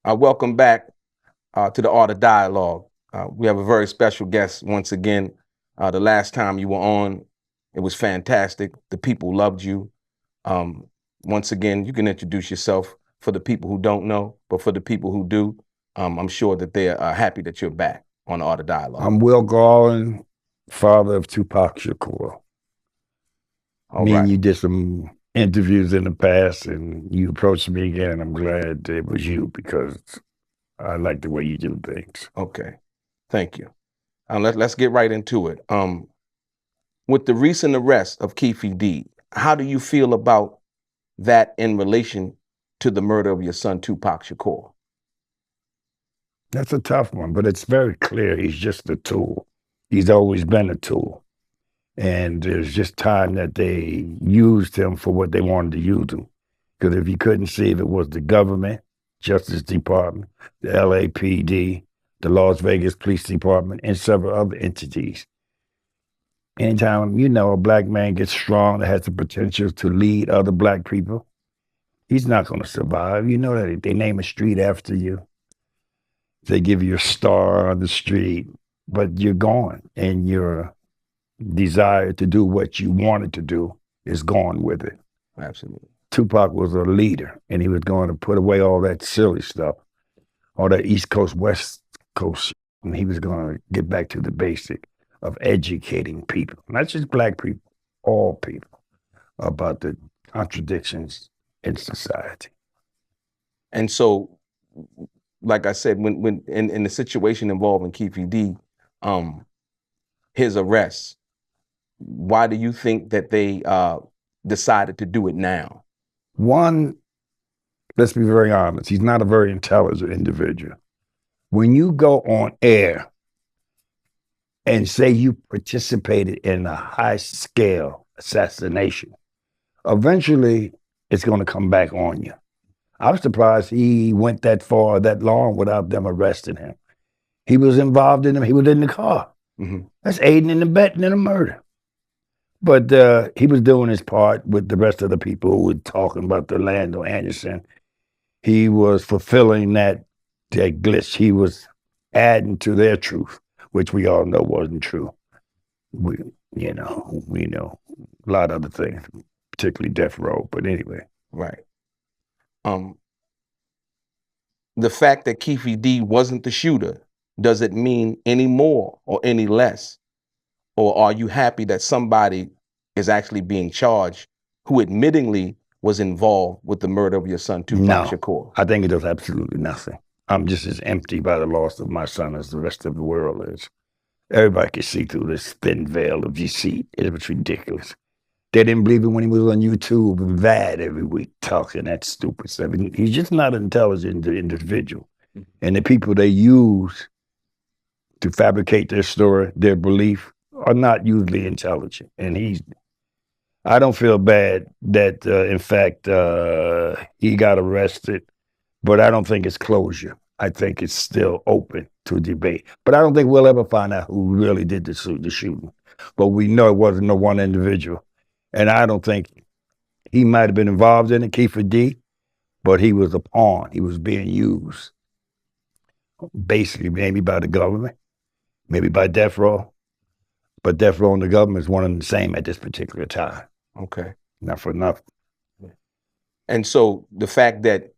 Welcome back to the Art of Dialogue. We have a very special guest once again. The last time you were on, it was fantastic. The people loved you. Um, Once again, you can introduce yourself for the people who don't know, but for the people who do, I'm sure that they're happy that you're back on the Art of Dialogue. I'm Will Garland, father of Tupac Shakur. All Me and right. you did some interviews in the past, and you approached me again. I'm glad it was you because I like the way you do things. Okay. Thank you. Let's get right into it. With the recent arrest of Keefe D, how do you feel about that in relation to the murder of your son, Tupac Shakur? That's a tough one, but it's very clear he's just a tool. He's always been a tool. And there's just time that they used him for what they wanted to use him. Because if you couldn't see if it was the government, Justice Department, the LAPD, the Las Vegas Police Department, and several other entities. Anytime, a black man gets strong that has the potential to lead other black people, he's not going to survive. You know that if they name a street after you, they give you a star on the street, but you're gone and your desire to do what you wanted to do is gone with it. Absolutely. Tupac was a leader and he was going to put away all that silly stuff, all that East Coast, West Coast, and he was going to get back to the basic of educating people, not just black people, all people, about the contradictions in society. And so, like I said, when in the situation involving Keefe D, his arrest, why do you think that they decided to do it now? One, let's be very honest, he's not a very intelligent individual. When you go on air and say you participated in a high scale assassination, eventually it's going to come back on you. I'm surprised he went that far, that long without them arresting him. He was involved in them. He was in the car. Mm-hmm. That's aiding and abetting in a murder. But he was doing his part with the rest of the people who were talking about the Orlando Anderson. He was fulfilling that glitch. He was adding to their truth, which we all know wasn't true. We know a lot of other things, particularly death row. But anyway, Right. The fact that Keefe D wasn't the shooter, does it mean any more or any less? Or are you happy that somebody is actually being charged who admittingly was involved with the murder of your son, Tupac no, Shakur? I think it does absolutely nothing. I'm just as empty by the loss of my son as the rest of the world is. Everybody can see through this thin veil of deceit. It was ridiculous. They didn't believe it when he was on YouTube and VAD every week talking that stupid stuff. He's just not an intelligent individual. And the people they use to fabricate their story, their belief, are not usually intelligent. And I don't feel bad that, in fact, he got arrested, but I don't think it's closure. I think it's still open to debate. But I don't think we'll ever find out who really did the shooting. But we know it wasn't no one individual. And I don't think he might have been involved in it, Keefe D, but he was a pawn. He was being used, basically, maybe by the government, maybe by death row. But death row and the government is one and the same at this particular time. Okay. Not for nothing. And so the fact that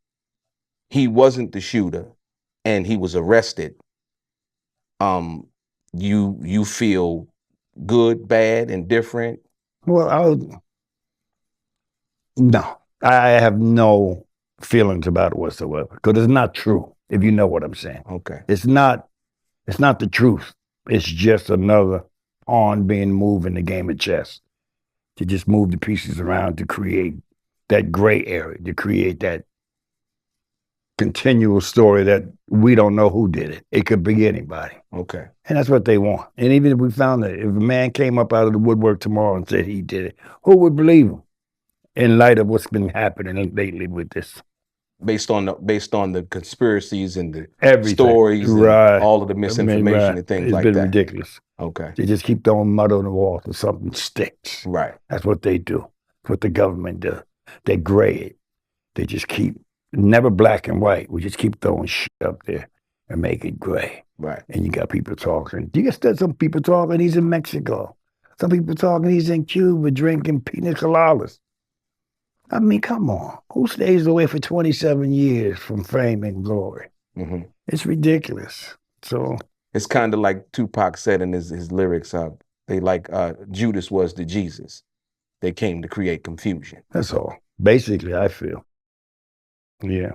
he wasn't the shooter and he was arrested, you feel good, bad, indifferent? Well, no, I have no feelings about it whatsoever because it's not true. If you know what I'm saying, Okay. it's not the truth. It's just another pawn being moved in the game of chess to just move the pieces around to create that gray area, to create that continual story that we don't know who did it. It could be anybody. Okay. And that's what they want. And even if we found that, if a man came up out of the woodwork tomorrow and said he did it, who would believe him in light of what's been happening lately with this? Based on the conspiracies and the Everything. stories, Right. and all of the misinformation Right. and things It's like been that. ridiculous. Okay. They just keep throwing mud on the wall so something sticks. Right. That's what they do. That's what the government does. They gray it. They just keep never black and white. We just keep throwing shit up there and make it gray. Right. And you got people talking. You got some people talking, he's in Mexico. Some people talking, he's in Cuba drinking pina coladas. I mean, come on. Who stays away for 27 years from fame and glory? Mm-hmm. It's ridiculous. So it's kind of like Tupac said in his lyrics, they like Judas was the Jesus. They came to create confusion. That's all. Basically, I feel. Yeah.